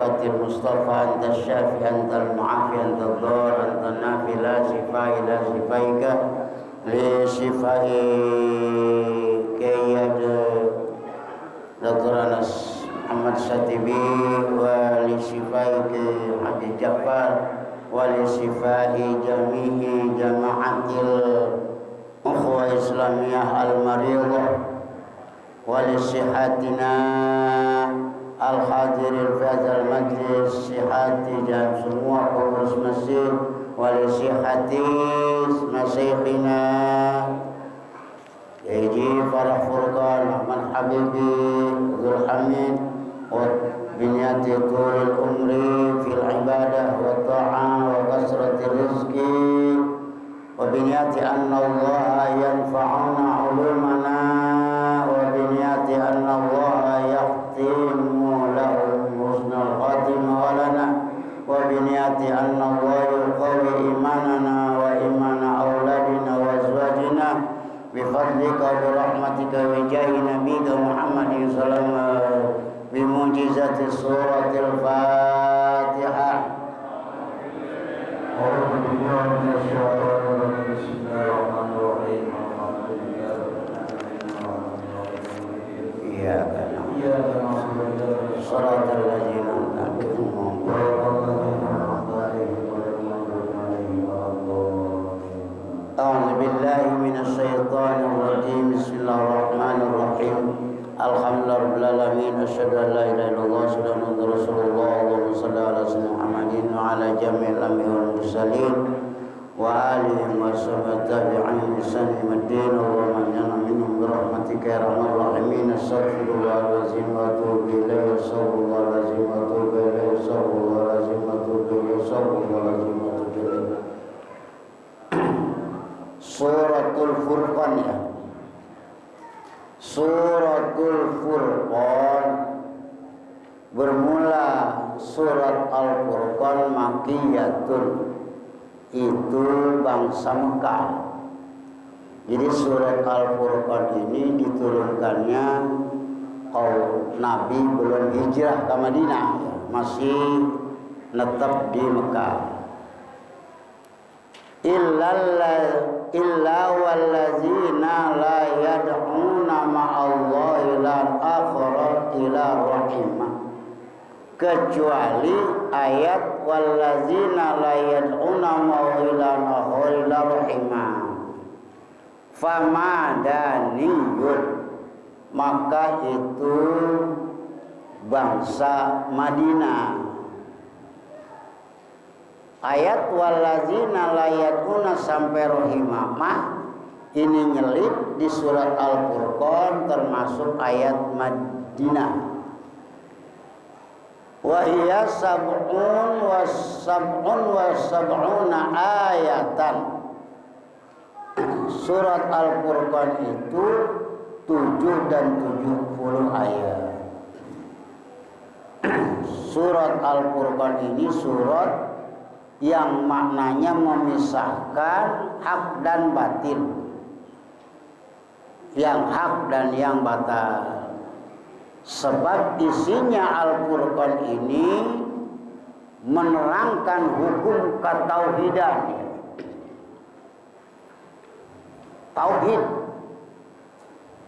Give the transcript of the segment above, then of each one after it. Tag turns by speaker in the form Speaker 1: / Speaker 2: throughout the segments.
Speaker 1: المصطفى أنت الشافي أنت المعافي أنت الضار أنت النافي لا شفاء إلا شفائك لشفائك يا دكتور أنس محمد Syatibi ولشفائك حج جعفر ولشفاء جميع جماعة الأخوة الإسلامية المريضة ولصحتنا al-hadirin fi hadzal majlis sihati dan semua pengurus masjid wali sihati masyikhina Yaji Farah Furqan Ahmad Habibi Zul Hamid wa binyati tulil umri fil ibadah wa ta'ah wa kasrati rizki wa binyati anna Allah yanfa'una ulumana wa binyati anna Allah yahtimu lahum husnul khatimah wa lana wa binyati anna Allah yuqawi imanana wa imana auladina wa azwajina bifadlika wa birahmatika wa jahi nabiyika Muhammadin sallallahu bimujizati suratil Fatihah. Iya kan. Shiratal ladzina an'amta A'udzu billahi minasy syaithanir rajim. Bismillahirrahmanirrahim. Alhamdulillahirabbil alamin. Asyhadu an la ilaha illallah wa asyhadu anna rasulullah. Allahumma shalli ala sayyidina Muhammadin wa ala jami'il anbiya'i wal mursalin wa alihi wa sahbihi tabi'in bi sanadin. Allahumma inna minhum bi rahmatika ya arhamar rahimin. Astaghfirullahalazim wa atubu ilaihi. Astaghfirullahalazim wa atubu ilaihi. Astaghfirullahalazim wa atubu ilaihi. Astaghfirullahalazim wa atubu ilaihi. Suratul Furqan ya. Suratul Furqan bermula surat Al-Furqan Makkiyatun, itu bangsa Mekah. Jadi surat Al-Furqan ini diturunkannya kaum Nabi belum hijrah ke Madinah, masih netap di Mekah. Illa wallazina la yad'una ma'allahi lan akhara ila rahimah, kecuali ayat wallazina la yad'una ma'allahi akhara ila rahimah famadaniyun, maka itu bangsa Madinah. Ayat wallazina la yad'una sampai rahimah ini nyelip di surat Al-Furqan, termasuk ayat Madinah. Wa hiya sab'un wa sab'una ayatan. Surat Al-Furqan itu 7 dan 70 ayat. Surat Al-Furqan ini surat yang maknanya memisahkan hak dan batil, yang hak dan yang batal. Sebab isinya Al-Furqan ini menerangkan hukum ketauhidan. Tauhid.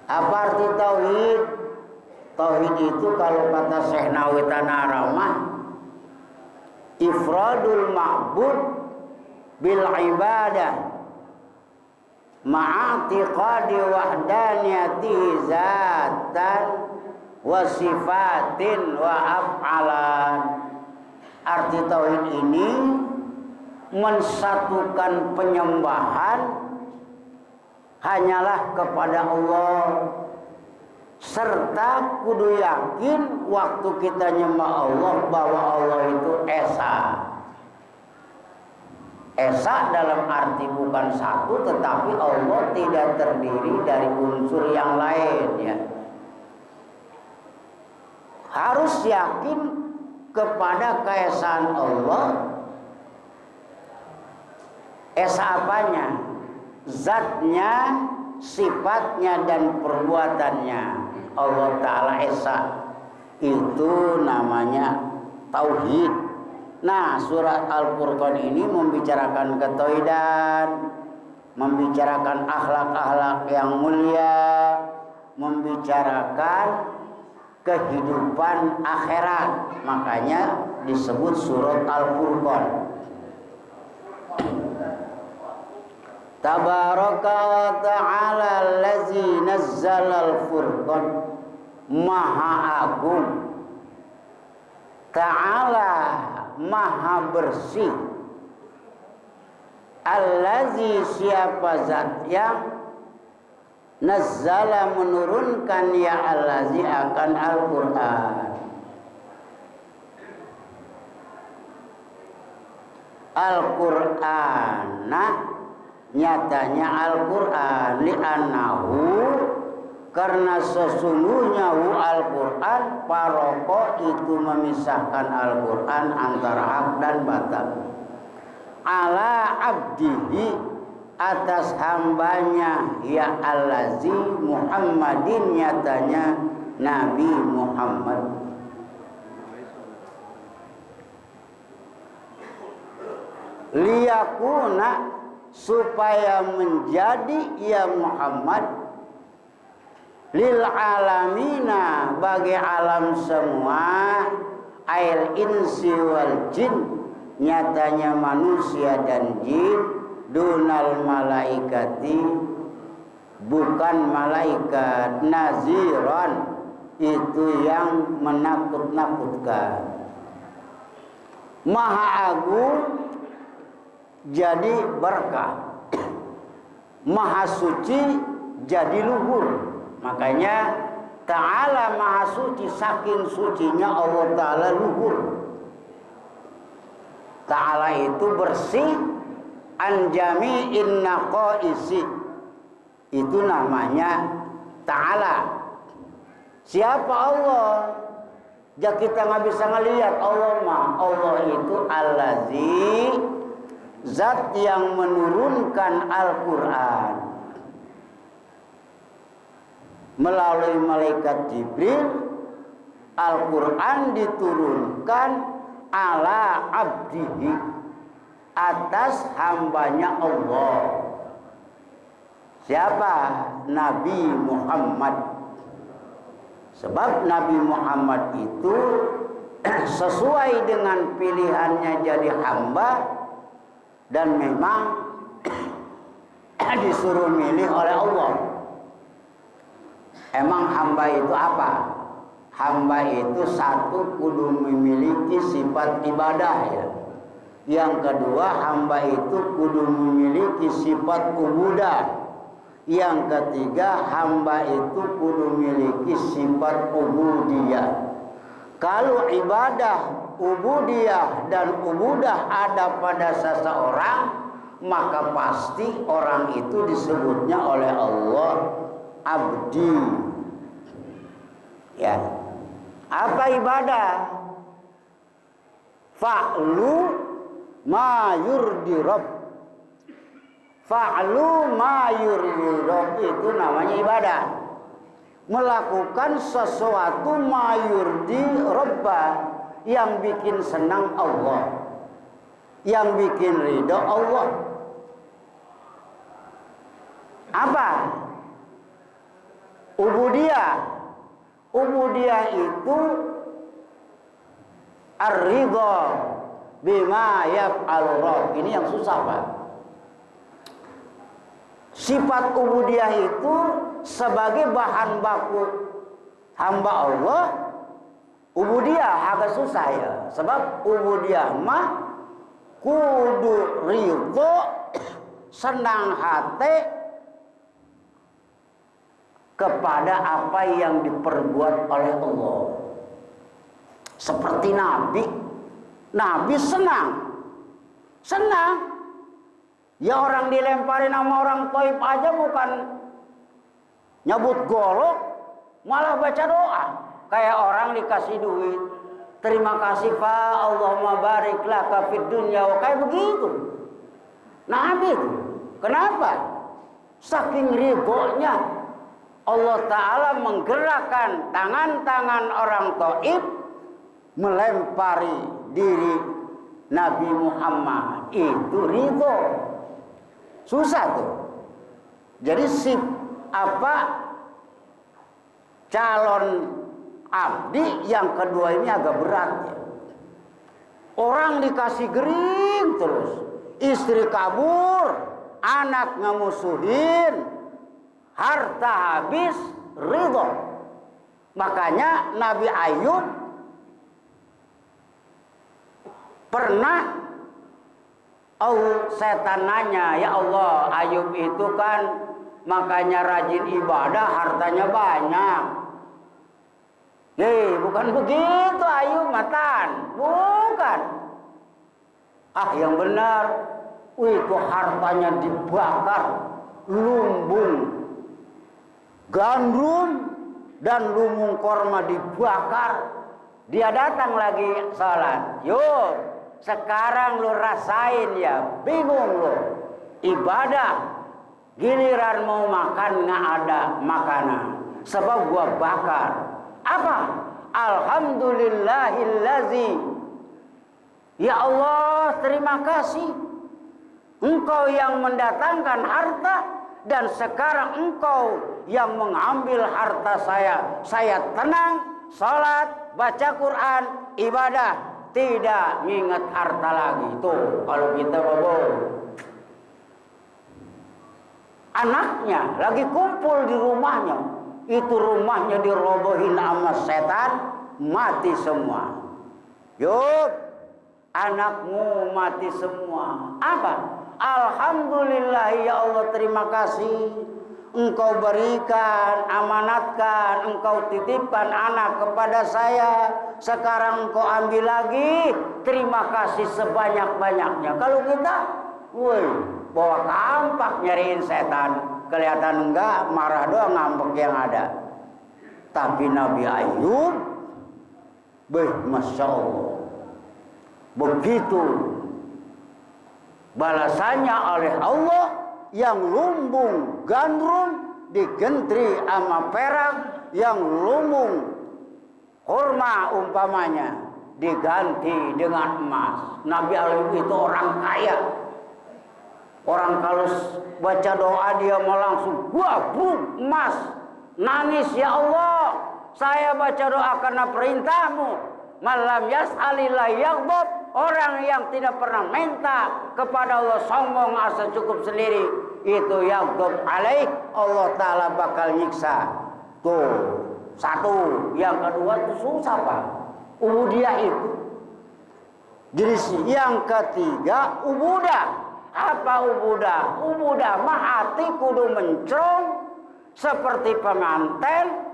Speaker 1: Apa arti tauhid? Tauhid itu kalau kata Syekh Nawawi Tanaramah, ifradul ma'bud bil ibadah ma'atiqadi wahdaniyatihi zatan wa sifatin wa af'alan. Arti tauhid ini mensatukan penyembahan hanyalah kepada Allah, serta kudu yakin waktu kita nyembah Allah bahwa Allah itu esa. Esa dalam arti bukan satu, tetapi Allah tidak terdiri dari unsur yang lain ya. Harus yakin kepada keesaan Allah. Esa apanya? Zatnya, sifatnya dan perbuatannya. Allah Ta'ala Esa, itu namanya tauhid. Nah, surat Al-Furqan ini membicarakan ketauhidan, membicarakan akhlak-akhlak yang mulia, membicarakan kehidupan akhirat. Makanya disebut surat Al-Furqan. Tabaraka wa ta'ala allazi nazzala al-furqan. Maha agung, ta'ala maha bersih, allazi siapa zat yang nazzala menurunkan ya allazi akan Al-Quran. Al-Quran, nah nyatanya Al-Quran li'annahu karena sesungguhnya Al-Quran paroko itu memisahkan Al-Quran antara hak dan batil. Ala abdihi atas hambanya ya allazi Muhammadin nyatanya Nabi Muhammad. Liyakuna supaya menjadi ya Muhammad lil alamina bagi alam semua ail insi wal jin nyatanya manusia dan jin dunal malaikati bukan malaikat naziran itu yang menakut-nakutkan. Maha agung jadi berkah, maha suci jadi luhur. Makanya ta'ala maha suci, saking sucinya Allah ta'ala luhur. Ta'ala itu bersih an jami'in naqaisi, itu namanya ta'ala. Siapa Allah? Ya kita nggak bisa ngelihat Allah mah. Allah itu allazi zat yang menurunkan Al-Quran melalui malaikat Jibril. Al-Quran diturunkan ala abdihi atas hambanya Allah. Siapa? Nabi Muhammad. Sebab Nabi Muhammad itu sesuai dengan pilihannya jadi hamba. Dan memang disuruh milih oleh Allah. Emang hamba itu apa? Hamba itu satu kudu memiliki sifat ibadah ya. Yang kedua hamba itu kudu memiliki sifat ubudah. Yang ketiga hamba itu kudu memiliki sifat ubudiyah. Kalau ibadah, ubudiyah dan ubudah ada pada seseorang, maka pasti orang itu disebutnya oleh Allah abdi. Ya. Apa ibadah? Fa'lu ma yurdi rabb. Fa'lu ma yurdi rabb itu namanya ibadah. Melakukan sesuatu mayurdi robba yang bikin senang Allah, yang bikin ridho Allah. Apa? Ubudiyah. Ubudiyah itu ar-ridha bima yaf'alu Rabb. Ini yang susah, Pak. Sifat ubudiyah itu sebagai bahan baku hamba Allah. Ubudiyah agak susah ya, sebab ubudiyah mah kudu ridho, senang hati kepada apa yang diperbuat oleh Allah. Seperti Nabi senang. Ya orang dilemparin sama orang Taif aja bukan nyebut golok, malah baca doa. Kayak orang dikasih duit, terima kasih Pak, Allahumma barik laka fid dunya, kayak begitu. Nabi itu, kenapa? Saking ridhonya Allah Ta'ala menggerakkan tangan-tangan orang Taif melempari diri Nabi Muhammad itu ridho. Susah tuh. Jadi calon abdi yang kedua ini agak berat ya. Orang dikasih gering terus, istri kabur, anak ngemusuhin, harta habis, ridho. Makanya Nabi Ayub pernah setan nanya, ya Allah, Ayub itu kan makanya rajin ibadah, hartanya banyak. Bukan begitu Ayub matan, bukan. Yang benar, itu hartanya dibakar, lumbung gandum dan lumbung korma dibakar. Dia datang lagi sholat. Yuk, sekarang lu rasain ya, bingung lu. Ibadah, giliran mau makan nggak ada makanan, sebab gua bakar. Apa? Alhamdulillahillazi. Ya Allah, terima kasih. Engkau yang mendatangkan harta dan sekarang engkau yang mengambil harta saya. Saya tenang, salat, baca Quran, ibadah, tidak mengingat harta lagi. Tuh, kalau kita bobo. Anaknya lagi kumpul di rumahnya, itu rumahnya dirobohin sama setan, mati semua. Yuk, anakmu mati semua. Apa? Alhamdulillah ya Allah, terima kasih. Engkau berikan, amanatkan, engkau titipkan anak kepada saya. Sekarang engkau ambil lagi. Terima kasih sebanyak-banyaknya. Kalau kita, bawa kampak nyariin setan. Kelihatan enggak, marah doang ngambek yang ada. Tapi Nabi Ayub, Masya Allah, begitu balasannya oleh Allah, yang lumbung gandum digentri sama perak, yang lumbung kurma umpamanya diganti dengan emas. Nabi Ayub itu orang kaya. Orang kalau baca doa dia mau langsung emas, nangis, ya Allah, saya baca doa karena perintahmu. Malam yas'alillah yaghdab. Orang yang tidak pernah minta kepada Allah, sombong, asa cukup sendiri, itu yaghdab alaih, Allah Ta'ala bakal nyiksa. Tuh, satu. Yang kedua itu susah Pak, ubudiyah itu. Jadi yang ketiga ubudah. Apa ubudah? Ubudah mah hati kudu mencrong seperti pengantin.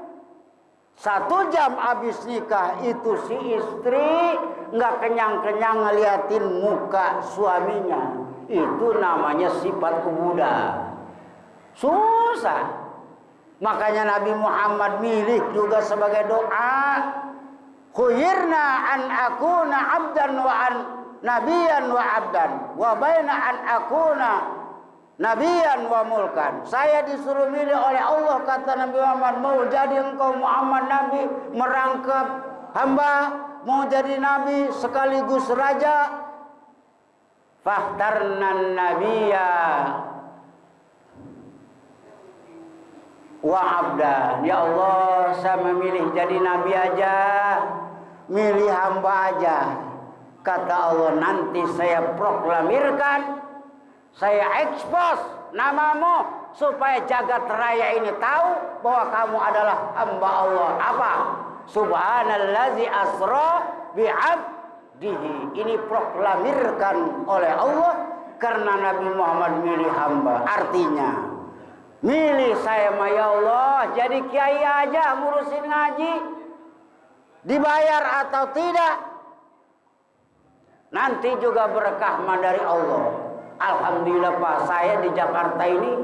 Speaker 1: 1 jam habis nikah itu si istri nggak kenyang-kenyang ngeliatin muka suaminya. Itu namanya sifat ubudah. Susah. Makanya Nabi Muhammad milih juga sebagai doa, khuyirna an akuna abdan wa an nabiyan wa abdan wa baina an akuna nabiyan wa mulkan. Saya disuruh milih oleh Allah, kata Nabi Muhammad, mau jadi engkau Muhammad Nabi, merangkap hamba, mau jadi Nabi sekaligus raja. Fahtarnan nabiyya wa abdan. Ya Allah, saya memilih jadi Nabi aja, milih hamba aja. Kata Allah, nanti saya proklamirkan, saya ekspos namamu supaya jagat raya ini tahu bahwa kamu adalah hamba Allah. Apa? Subhanallazi asra bi'abdihi. Ini proklamirkan oleh Allah karena Nabi Muhammad milih hamba. Artinya, milih saya mah ya Allah, jadi kiai aja ngurusin ngaji, dibayar atau tidak, nanti juga berkah mah dari Allah. Alhamdulillah Pak, saya di Jakarta ini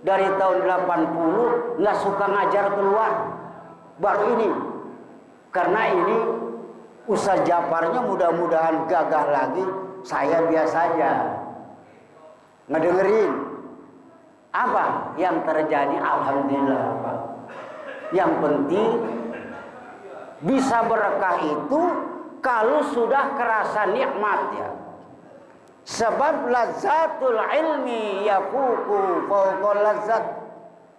Speaker 1: dari tahun 80 nggak suka ngajar keluar, baru ini. Karena ini Ustaz Jafarnya mudah-mudahan gagah lagi, saya biasa aja ngedengerin apa yang terjadi. Alhamdulillah Pak. Yang penting bisa berkah itu kalau sudah kerasa nikmat ya. Sebab lazzatul ilmi yafuku fawqa lazzat.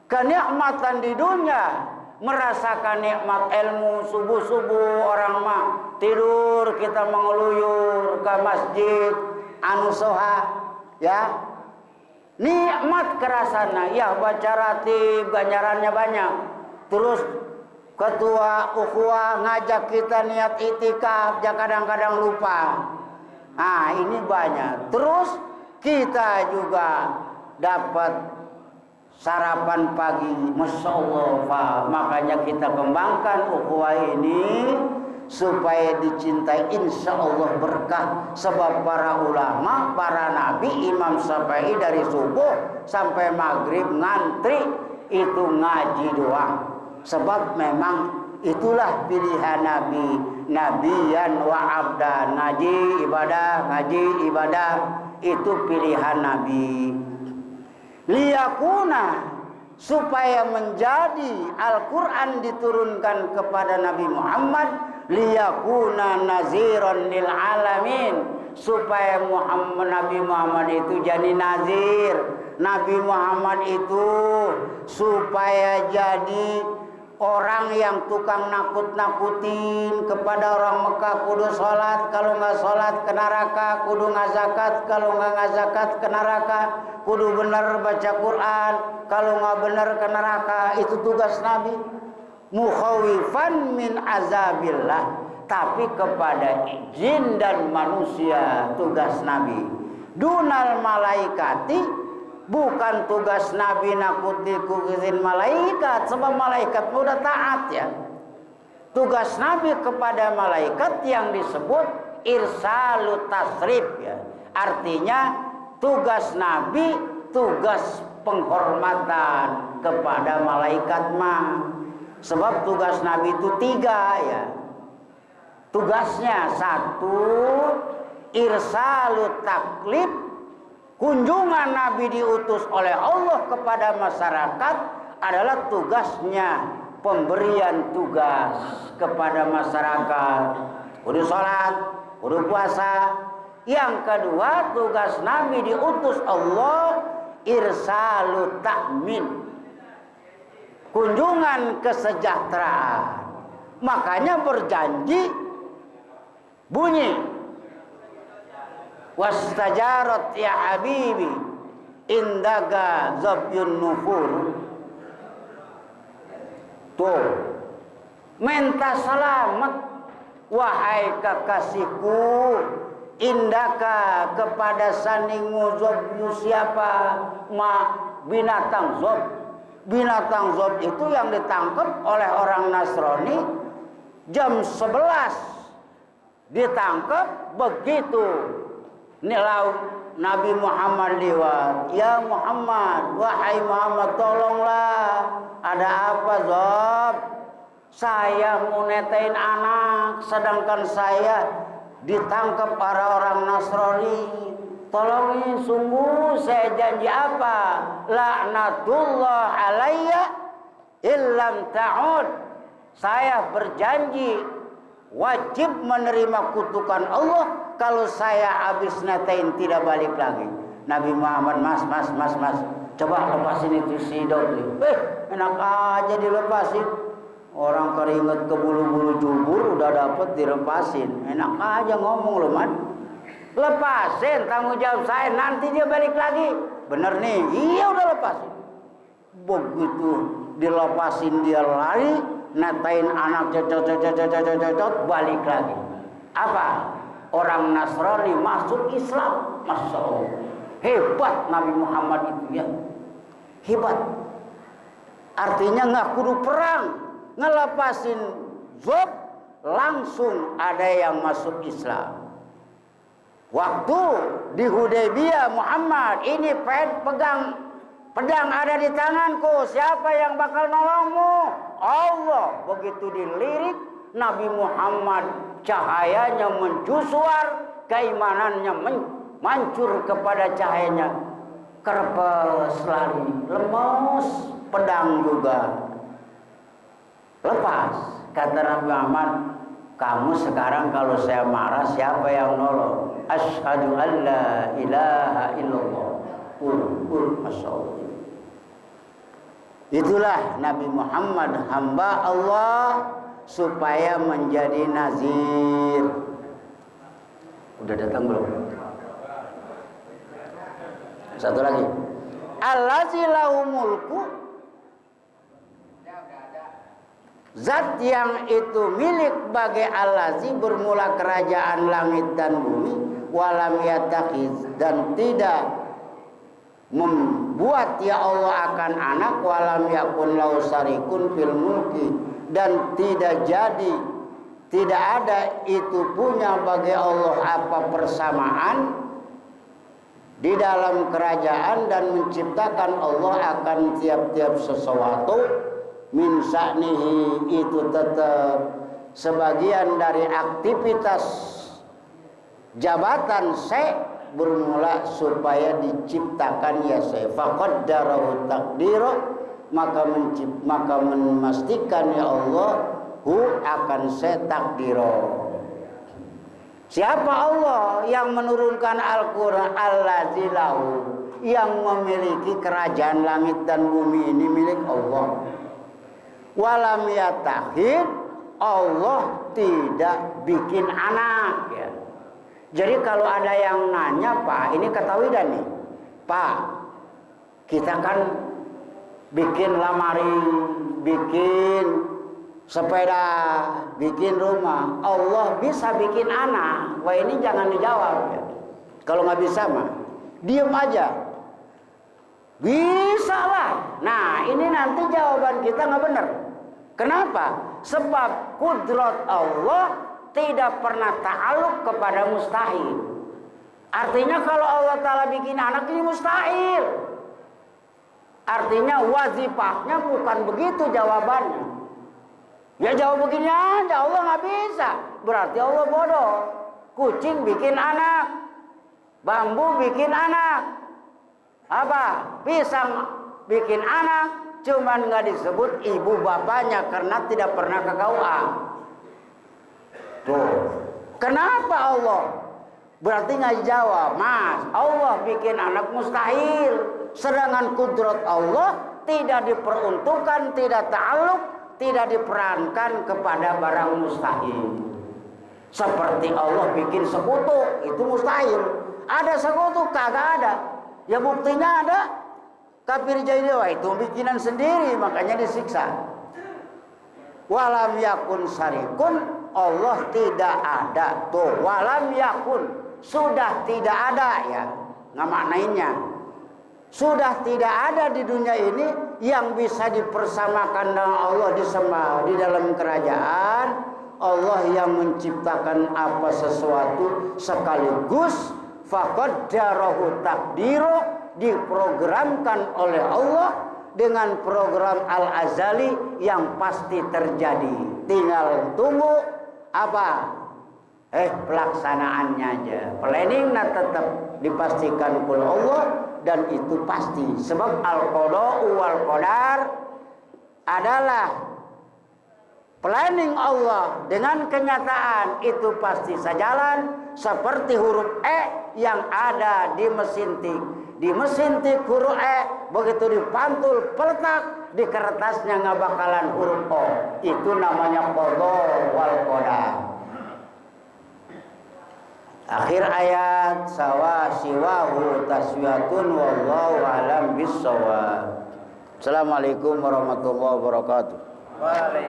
Speaker 1: Kenikmatan di dunia, merasakan nikmat ilmu, subuh-subuh orang mah tidur, kita mengeluyur ke masjid anu soha ya, nikmat kerasana ya, baca ratib ganjarannya banyak. Terus ketua ukhuwah ngajak kita niat itikaf, ya kadang-kadang lupa. Nah ini banyak. Terus kita juga dapat sarapan pagi, Masya Allah Pak. Makanya kita kembangkan ukhuwah ini supaya dicintai, insya Allah berkah. Sebab para ulama, para nabi, Imam Syafi'i dari subuh sampai maghrib ngantri itu ngaji doang. Sebab memang itulah pilihan Nabi, nabiyan wa abdan, ngaji ibadah itu pilihan Nabi. Liyakuna, supaya menjadi Al-Quran diturunkan kepada Nabi Muhammad, liyakuna naziran lil alamin, supaya Nabi Muhammad itu jadi nazir. Nabi Muhammad itu supaya jadi orang yang tukang nakut-nakutin kepada orang Mekah, kudu sholat, kalau nggak sholat ke neraka, kudu ngazakat, kalau nggak ngazakat ke neraka, kudu benar baca Quran, kalau nggak benar ke neraka. Itu tugas Nabi. Mukhawifan min azabillah, tapi kepada jin dan manusia tugas Nabi. Dunal malaikati, bukan tugas Nabi nakutin malaikat, sebab malaikat udah taat ya. Tugas Nabi kepada malaikat yang disebut irsalut tasrif ya. Artinya tugas Nabi tugas penghormatan kepada malaikat mah. Sebab tugas Nabi itu 3 ya. Tugasnya 1 irsalut taklif, kunjungan Nabi diutus oleh Allah kepada masyarakat adalah tugasnya pemberian tugas kepada masyarakat. Kudu sholat, kudu puasa. Yang kedua, tugas Nabi diutus Allah irsalut ta'min, kunjungan kesejahteraan. Makanya berjanji bunyi wastajarat ya habibi indaka zabyun nufur. Tuh, minta selamat wahai kekasihku, indaka kepada sandingmu zabyu siapa? Binatang zob. Binatang zob itu yang ditangkap oleh orang Nasrani jam 11 ditangkap. Begitu Nabi Muhammad lewat, ya Muhammad, wahai Muhammad, tolonglah, ada apa Zob? Saya mau netain anak, sedangkan saya ditangkap para orang Nasrani. Tolongin, sungguh saya janji apa? Laknatullah alayya illam ta'ud. Saya berjanji wajib menerima kutukan Allah kalau saya habis netain tidak balik lagi. Nabi Muhammad, mas, coba lepasin itu si Dobli. Enak aja dilepasin. Orang keringet ke bulu-bulu jubur udah dapet dilepasin. Enak aja ngomong loh man. Lepasin, tanggung jawab saya, nanti dia balik lagi. Bener nih, iya udah lepasin. Begitu dilepasin dia lari, netain anak cocot, balik lagi. Apa? Orang Nasrani masuk Islam. Masya Allah, hebat Nabi Muhammad itu ya, hebat. Artinya nggak kudu perang, ngelepasin Zob, langsung ada yang masuk Islam. Waktu di Hudaybiyah, Muhammad, ini pegang pedang ada di tanganku, siapa yang bakal nolongmu? Allah. Begitu dilirik, Nabi Muhammad cahayanya mencusuar, keimanannya mancur kepada cahayanya. Kerpes lari, lemes, pedang juga lepas. Kata Nabi Muhammad, Kamu sekarang kalau saya marah siapa yang nolong? Asyhadu an la ilaha illallah. Masya Allah. Itulah Nabi Muhammad hamba Allah supaya menjadi nazir. Udah datang belum? Satu lagi. Allazi lahu mulku, zat yang itu milik bagi allazi bermula kerajaan langit dan bumi, walam yatakhiz, dan tidak membuat ya Allah akan anak, walam yakun lahu syarikun fil mulki, dan tidak jadi, tidak ada itu punya bagi Allah apa persamaan di dalam kerajaan, dan menciptakan Allah akan tiap-tiap sesuatu. Min sa'nihi, itu tetap sebagian dari aktivitas jabatan syekh bermula supaya diciptakan ya syekh. Faqaddarahu taqdira, maka memastikan ya Allah akan syekh takdira. Siapa Allah yang menurunkan Al-Quran? Allazi lahu, yang memiliki kerajaan langit dan bumi ini milik Allah. Walam yatakhid, Allah tidak bikin anak ya. Jadi kalau ada yang nanya, Pak, ini ketahui dan nih, Pak, kita kan bikin lamari, bikin sepeda, bikin rumah, Allah bisa bikin anak. Wah, ini jangan dijawab ya. Kalau nggak bisa mah diem aja. Bisa lah. Nah, ini nanti jawaban kita nggak benar. Kenapa? Sebab kudrat Allah tidak pernah ta'aluk kepada mustahil. Artinya kalau Allah Ta'ala bikin anak ini mustahil. Artinya wazifahnya bukan begitu jawabannya. Ya jawab begini aja, Allah nggak bisa. Berarti Allah bodoh. Kucing bikin anak, bambu bikin anak, apa? Pisang bikin anak, cuman nggak disebut ibu bapaknya karena tidak pernah ke KUA. Tuh, kenapa Allah? Berarti nggak jawab, Mas. Allah bikin anak mustahil, sedangkan kudrat Allah tidak diperuntukkan, tidak ta'aluk, tidak diperankan kepada barang mustahil. Seperti Allah bikin sekutu, itu mustahil. Ada sekutu? Kagak ada. Ya buktinya ada. Kafir jahiliyah itu bikinan sendiri, makanya disiksa. Walam yakun syarikun, Allah tidak ada. Tuh, walam yakun, sudah tidak ada ya. Nggak maknainya. Sudah tidak ada di dunia ini yang bisa dipersamakan dengan Allah disembah di dalam kerajaan. Allah yang menciptakan apa sesuatu sekaligus, faqaddarahu taqdira, diprogramkan oleh Allah dengan program al-azali yang pasti terjadi. Tinggal tunggu apa? Pelaksanaannya aja. Planningnya tetap dipastikan oleh Allah, dan itu pasti. Sebab al-qada'u wal qadar adalah planning Allah dengan kenyataan, itu pasti sejalan seperti huruf E yang ada di mesin tik. Di mesin tik huruf E begitu dipantul peletak di kertasnya nggak bakalan huruf O. Itu namanya qada wal qadar. Akhir ayat sawa siwahu taswiyatun wallahu alam bissawab. Assalamualaikum warahmatullahi wabarakatuh.